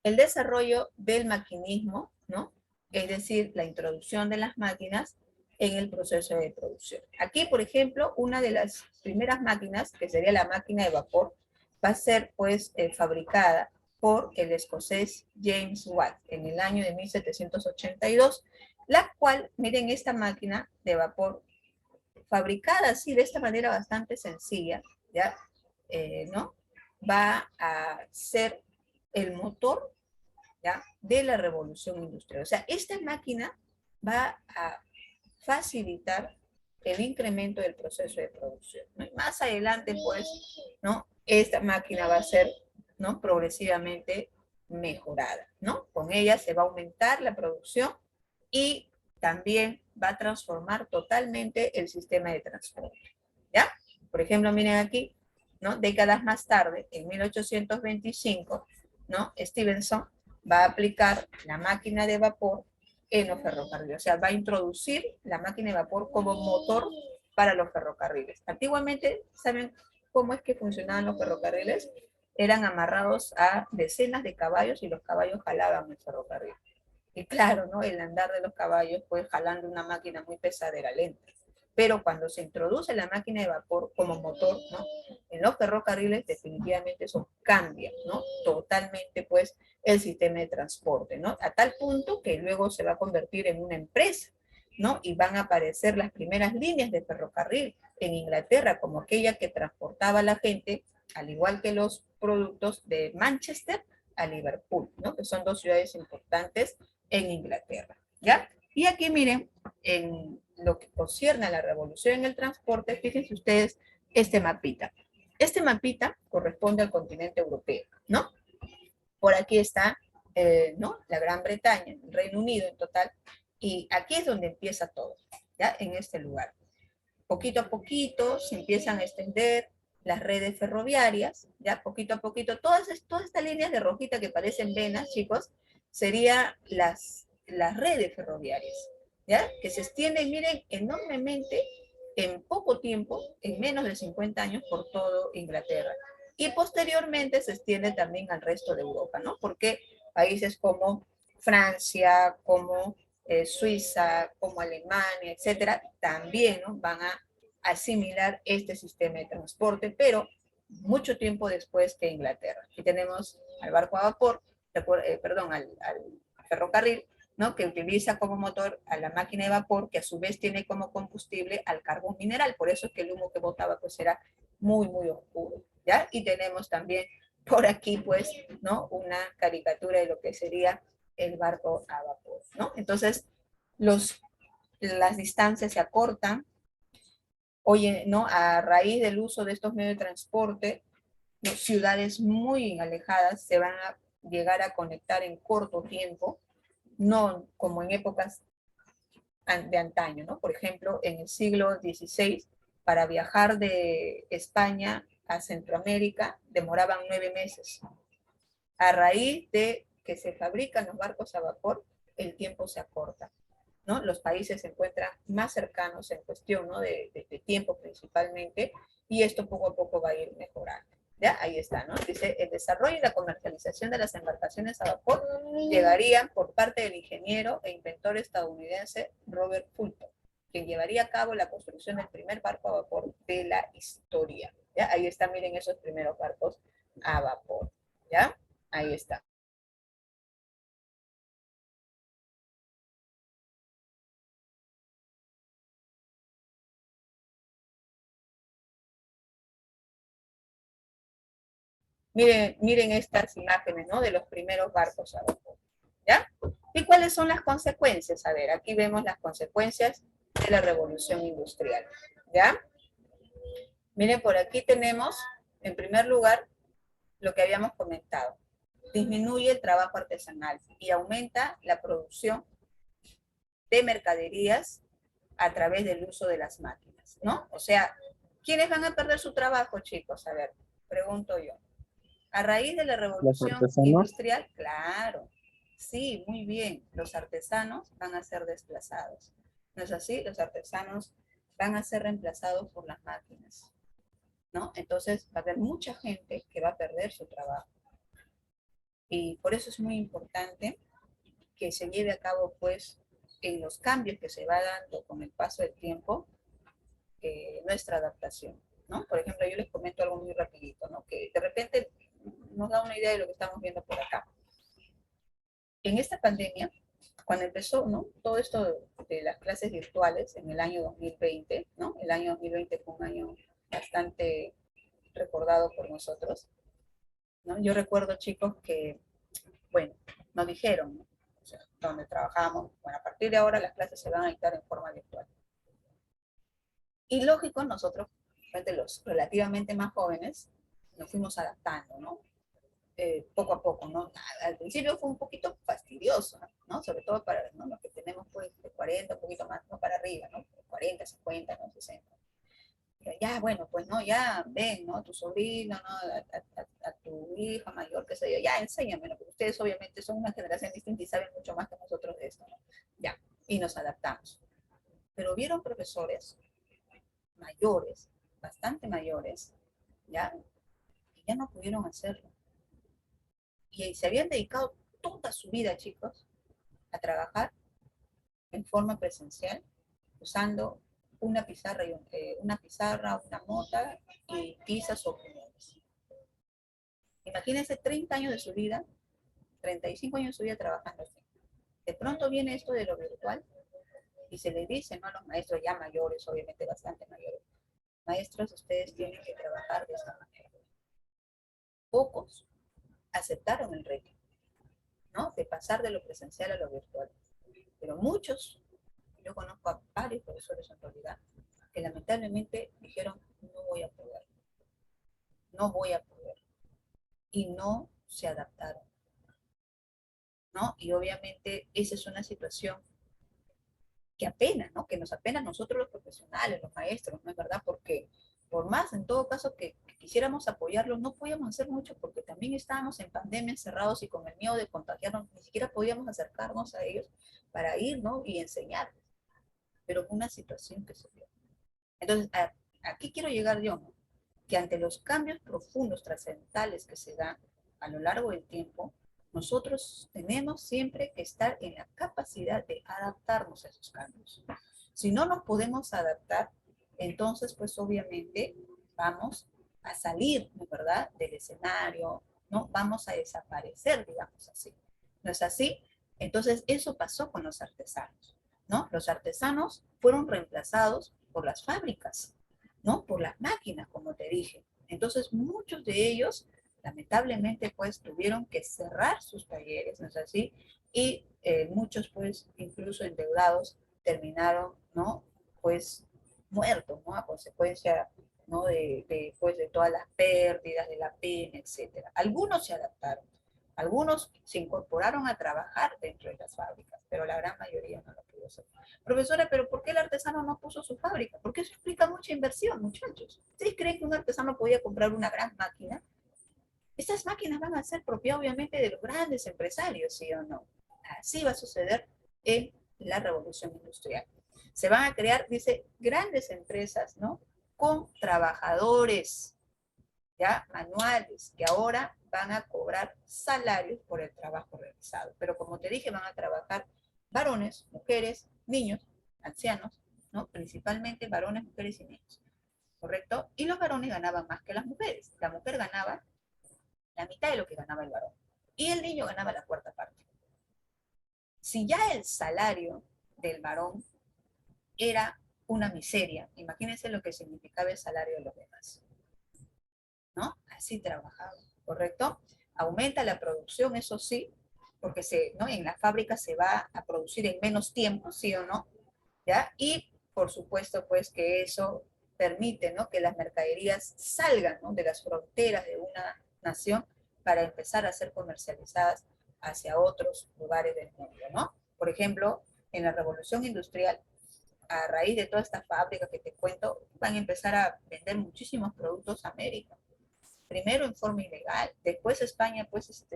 el desarrollo del maquinismo, ¿no? Es decir, la introducción de las máquinas en el proceso de producción. Aquí, por ejemplo, una de las primeras máquinas, que sería la máquina de vapor, va a ser pues fabricada por el escocés James Watt en el año de 1782, la cual, miren, esta máquina de vapor fabricada así de esta manera bastante sencilla, ¿ya? ¿No? Va a ser el motor, ¿ya? De la revolución industrial. O sea, esta máquina va a facilitar el incremento del proceso de producción, ¿no? Y más adelante, pues, ¿no? Esta máquina va a ser, ¿no? Progresivamente mejorada, ¿no? Con ella se va a aumentar la producción y también va a transformar totalmente el sistema de transporte, ¿ya? Por ejemplo, miren aquí, ¿no? Décadas más tarde, en 1825, ¿no? Stevenson va a aplicar la máquina de vapor en los ferrocarriles. O sea, va a introducir la máquina de vapor como motor para los ferrocarriles. Antiguamente, ¿saben cómo es que funcionaban los ferrocarriles? Eran amarrados a decenas de caballos y los caballos jalaban el ferrocarril. Y claro, ¿no? El andar de los caballos, pues jalando una máquina muy pesada era lenta. Pero cuando se introduce la máquina de vapor como motor, ¿no? En los ferrocarriles definitivamente eso cambia, ¿no? Totalmente, pues, el sistema de transporte, ¿no? A tal punto que luego se va a convertir en una empresa, ¿no? Y van a aparecer las primeras líneas de ferrocarril en Inglaterra, como aquella que transportaba a la gente, al igual que los productos de Manchester a Liverpool, ¿no? Que son dos ciudades importantes en Inglaterra, ¿ya? Y aquí miren, en lo que concierne a la revolución en el transporte, fíjense ustedes este mapita. Este mapita corresponde al continente europeo, ¿no? Por aquí está, ¿no? La Gran Bretaña, el Reino Unido en total, y aquí es donde empieza todo, ¿ya? En este lugar. Poquito a poquito se empiezan a extender las redes ferroviarias, ya poquito a poquito, todas estas líneas de rojita que parecen venas, chicos, serían las redes ferroviarias, ¿ya? Que se extienden, miren, enormemente en poco tiempo, en menos de 50 años, por todo Inglaterra. Y posteriormente se extiende también al resto de Europa, ¿no? Porque países como Francia, como Suiza, como Alemania, etcétera, también, ¿no? Van a asimilar este sistema de transporte, pero mucho tiempo después que Inglaterra. Aquí tenemos al barco a vapor, perdón, al ferrocarril, ¿no? Que utiliza como motor a la máquina de vapor, que a su vez tiene como combustible al carbón mineral, por eso es que el humo que botaba pues era muy, muy oscuro, ¿ya? Y tenemos también por aquí, pues, ¿no? Una caricatura de lo que sería el barco a vapor, ¿no? Entonces, las distancias se acortan. Oye, ¿no? A raíz del uso de estos medios de transporte, ciudades muy alejadas se van a llegar a conectar en corto tiempo, no como en épocas de antaño, ¿no? Por ejemplo, en el siglo XVI, para viajar de España a Centroamérica demoraban 9 meses. A raíz de que se fabrican los barcos a vapor, el tiempo se acorta, ¿no? Los países se encuentran más cercanos en cuestión, ¿no? de tiempo principalmente, y esto poco a poco va a ir mejorando. ¿Ya? Ahí está, ¿no? Dice, el desarrollo y la comercialización de las embarcaciones a vapor llegarían por parte del ingeniero e inventor estadounidense Robert Fulton, quien llevaría a cabo la construcción del primer barco a vapor de la historia. ¿Ya? Ahí está, miren esos primeros barcos a vapor. ¿Ya? Ahí está. Miren estas imágenes, ¿no? De los primeros barcos a vapor, ¿ya? ¿Y cuáles son las consecuencias? A ver, aquí vemos las consecuencias de la revolución industrial, ¿ya? Miren, por aquí tenemos En primer lugar, lo que habíamos comentado, disminuye el trabajo artesanal y aumenta la producción de mercaderías a través del uso de las máquinas, ¿no? O sea, ¿quiénes van a perder su trabajo, chicos? A ver, pregunto yo. A raíz de la Los revolución artesanos. industrial, claro, sí, muy bien, los artesanos van a ser desplazados. ¿No es así? Los artesanos van a ser reemplazados por las máquinas, ¿no? Entonces va a haber mucha gente que va a perder su trabajo. Y por eso es muy importante que se lleve a cabo, pues, en los cambios que se va dando con el paso del tiempo, nuestra adaptación, ¿no? Por ejemplo, yo les comento algo muy rapidito, ¿no? Que de repente nos da una idea de lo que estamos viendo por acá. En esta pandemia, cuando empezó, ¿no? Todo esto de las clases virtuales en el año 2020, ¿no? El año 2020 fue un año bastante recordado por nosotros, ¿no? Yo recuerdo, chicos, que, bueno, nos dijeron, ¿no? O sea, donde trabajamos, bueno, a partir de ahora las clases se van a dictar en forma virtual. Y lógico, nosotros, de los relativamente más jóvenes, nos fuimos adaptando, ¿no? Poco a poco, ¿no? Al principio fue un poquito fastidioso, ¿no? Sobre todo para, ¿no? Los que tenemos pues de 40, un poquito más, no para arriba, ¿no? 40, 50, ¿no? 60. Pero ya, bueno, pues no, ya ven, ¿no? A tu sobrino, ¿no? A tu hija mayor, qué sé yo, ya enséñame, ¿no? Porque ustedes obviamente son una generación distinta y saben mucho más que nosotros de esto, ¿no? Ya, y nos adaptamos. Pero vieron profesores mayores, bastante mayores, ¿ya? Que ya no pudieron hacerlo. Y se habían dedicado toda su vida, chicos, a trabajar en forma presencial, usando una pizarra, una mota y tizas o plumones. Imagínense 30 años de su vida, 35 años de su vida trabajando así. De pronto viene esto de lo virtual y se les dice, ¿no? A los maestros ya mayores, obviamente bastante mayores, maestros, ustedes tienen que trabajar de esta manera. Pocos aceptaron el reto, ¿no? De pasar de lo presencial a lo virtual. Pero muchos, yo conozco a varios profesores en realidad, que lamentablemente dijeron, no voy a poder, no voy a poder. Y no se adaptaron, ¿no? Y obviamente esa es una situación que apena, ¿no? Que nos apena a nosotros los profesionales, los maestros, ¿no es verdad? Porque por más, en todo caso, que quisiéramos apoyarlos, no podíamos hacer mucho porque también estábamos en pandemia encerrados y con el miedo de contagiarnos, ni siquiera podíamos acercarnos a ellos para ir, ¿no? Y enseñarles. Pero fue una situación que se dio. Entonces, aquí quiero llegar yo, ¿no? Que ante los cambios profundos, trascendentales que se dan a lo largo del tiempo, nosotros tenemos siempre que estar en la capacidad de adaptarnos a esos cambios. Si no nos podemos adaptar, entonces pues obviamente vamos a salir, ¿no es verdad?, del escenario, ¿no? Vamos a desaparecer, digamos así. ¿No es así? Entonces eso pasó con los artesanos, ¿no? Los artesanos fueron reemplazados por las fábricas, ¿no? Por las máquinas, como te dije. Entonces muchos de ellos lamentablemente pues tuvieron que cerrar sus talleres, ¿no es así? Y muchos pues incluso endeudados terminaron, ¿no? Pues muertos, ¿no? A consecuencia, ¿no? Pues, de todas las pérdidas, de la pena, etcétera. Algunos se adaptaron, algunos se incorporaron a trabajar dentro de las fábricas, pero la gran mayoría no lo pudo hacer. Profesora, ¿pero por qué el artesano no puso su fábrica? Porque eso implica mucha inversión, muchachos. ¿Ustedes creen que un artesano podía comprar una gran máquina? Estas máquinas van a ser propiedad obviamente de los grandes empresarios, ¿sí o no? Así va a suceder en la revolución industrial. Se van a crear, dice, grandes empresas, ¿no? Con trabajadores, ya, manuales, que ahora van a cobrar salarios por el trabajo realizado. Pero como te dije, van a trabajar varones, mujeres, niños, ancianos, ¿no? Principalmente varones, mujeres y niños, ¿correcto? Y los varones ganaban más que las mujeres. La mujer ganaba la mitad de lo que ganaba el varón. Y el niño ganaba la cuarta parte. Si ya el salario del varón era una miseria, imagínense lo que significaba el salario de los demás, ¿no? Así trabajaba, ¿correcto? Aumenta la producción, eso sí, porque ¿no? En la fábrica se va a producir en menos tiempo, ¿sí o no? ¿Ya? Y por supuesto, pues que eso permite, ¿no?, que las mercaderías salgan, ¿no?, de las fronteras de una nación para empezar a ser comercializadas hacia otros lugares del mundo, ¿no? Por ejemplo, en la revolución industrial, a raíz de todas estas fábricas que te cuento, van a empezar a vender muchísimos productos a América. Primero en forma ilegal, después España, pues,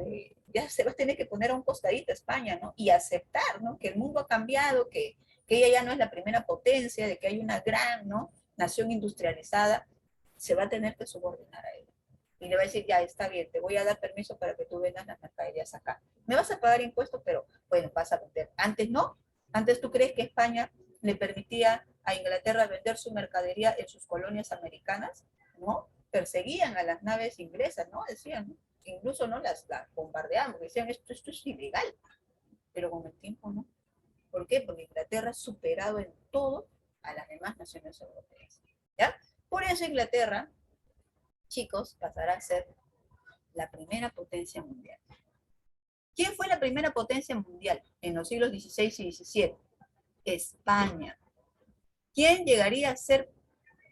ya se va a tener que poner a un costadito España, ¿no? Y aceptar, ¿no?, que el mundo ha cambiado, que ella ya no es la primera potencia, de que hay una gran, ¿no?, nación industrializada, se va a tener que subordinar a ella. Y le va a decir, ya, está bien, te voy a dar permiso para que tú vendas las mercaderías acá. Me vas a pagar impuestos, pero, bueno, vas a vender. Antes no. Antes, ¿tú crees que España le permitía a Inglaterra vender su mercadería en sus colonias americanas? ¿No? Perseguían a las naves inglesas, ¿no? Decían, ¿no? Incluso no las bombardeaban, decían, esto es ilegal. Pero con el tiempo, ¿no? ¿Por qué? Porque Inglaterra ha superado en todo a las demás naciones europeas. ¿Ya? Por eso Inglaterra, chicos, pasará a ser la primera potencia mundial. ¿Quién fue la primera potencia mundial en los siglos XVI y XVII? España. ¿Quién llegaría a ser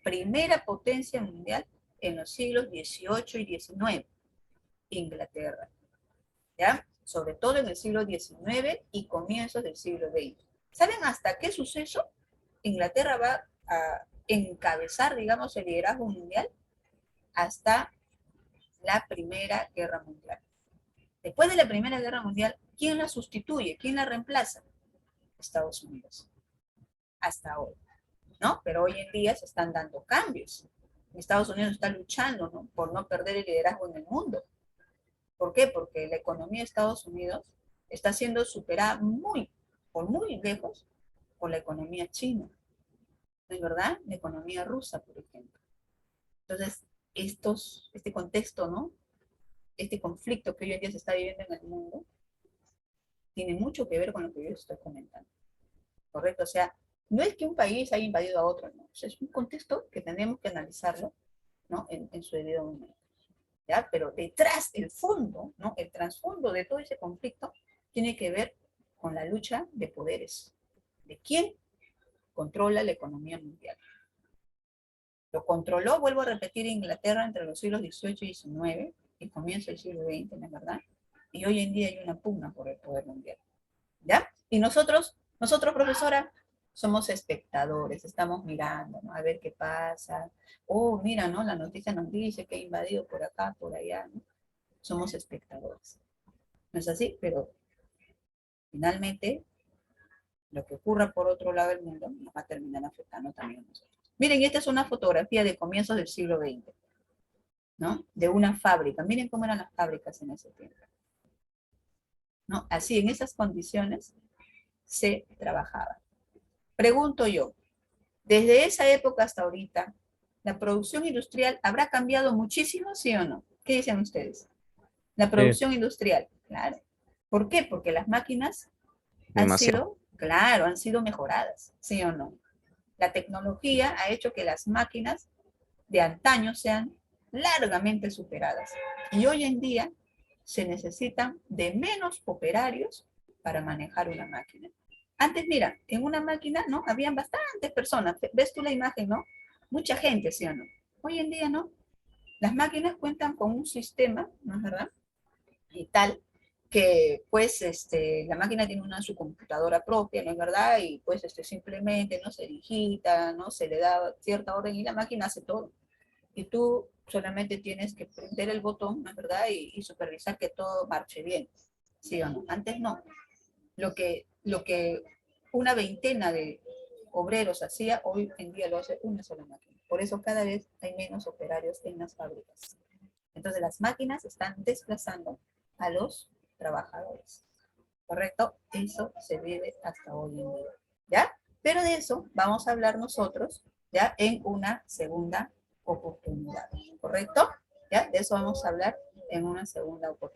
primera potencia mundial en los siglos XVIII y XIX? Inglaterra. ¿Ya? Sobre todo en el siglo XIX y comienzos del siglo XX. ¿Saben hasta qué suceso Inglaterra va a encabezar, digamos, el liderazgo mundial? Hasta la Primera Guerra Mundial. Después de la Primera Guerra Mundial, ¿quién la sustituye? ¿Quién la reemplaza? Estados Unidos. Hasta hoy, ¿no? Pero hoy en día se están dando cambios. Estados Unidos está luchando, ¿no?, por no perder el liderazgo en el mundo. ¿Por qué? Porque la economía de Estados Unidos está siendo superada por muy lejos por la economía china. ¿No es verdad? La economía rusa, por ejemplo. Entonces, este contexto, ¿no?, este conflicto que hoy en día se está viviendo en el mundo, tiene mucho que ver con lo que yo estoy comentando. ¿Correcto? O sea, no es que un país haya invadido a otro, no. O sea, es un contexto que tenemos que analizarlo, ¿no?, en su debido momento. ¿Ya? Pero detrás, el fondo, ¿no?, el trasfondo de todo ese conflicto tiene que ver con la lucha de poderes. ¿De quién controla la economía mundial? Lo controló, vuelvo a repetir, Inglaterra entre los siglos XVIII y XIX, y comienzo del siglo XX, ¿no es verdad? Y hoy en día hay una pugna por el poder mundial. ¿Ya? Y nosotros, profesora, somos espectadores, estamos mirando, ¿no?, a ver qué pasa. Oh, mira, ¿no?, la noticia nos dice que ha invadido por acá, por allá, ¿no? Somos espectadores. ¿No es así? Pero finalmente, lo que ocurra por otro lado del mundo nos va a terminar afectando también a nosotros. Miren, esta es una fotografía de comienzos del siglo XX, ¿no?, de una fábrica. Miren cómo eran las fábricas en ese tiempo, ¿no? Así, en esas condiciones se trabajaba. Pregunto yo, desde esa época hasta ahorita, ¿la producción industrial habrá cambiado muchísimo, sí o no? ¿Qué dicen ustedes? La producción industrial, claro. ¿Por qué? Porque las máquinas han sido mejoradas, ¿sí o no? La tecnología ha hecho que las máquinas de antaño sean largamente superadas. Y hoy en día se necesitan de menos operarios para manejar una máquina. Antes, mira, en una máquina, ¿no?, habían bastantes personas. ¿Ves tú la imagen, no? Mucha gente, ¿sí o no? Hoy en día, ¿no? Las máquinas cuentan con un sistema, ¿no es verdad?, y tal, que pues la máquina tiene su computadora propia, ¿no es verdad? Y pues simplemente no se digita, ¿no?, se le da cierta orden y la máquina hace todo. Y tú solamente tienes que prender el botón, ¿no es verdad?, y supervisar que todo marche bien, ¿sí o no? Antes no. Lo que una veintena de obreros hacía, hoy en día lo hace una sola máquina. Por eso cada vez hay menos operarios en las fábricas. Entonces las máquinas están desplazando a los trabajadores. ¿Correcto? Eso se vive hasta hoy en día. ¿Ya? Pero de eso vamos a hablar nosotros, ¿ya?, en una segunda oportunidad. ¿Correcto? ¿Ya? De eso vamos a hablar en una segunda oportunidad.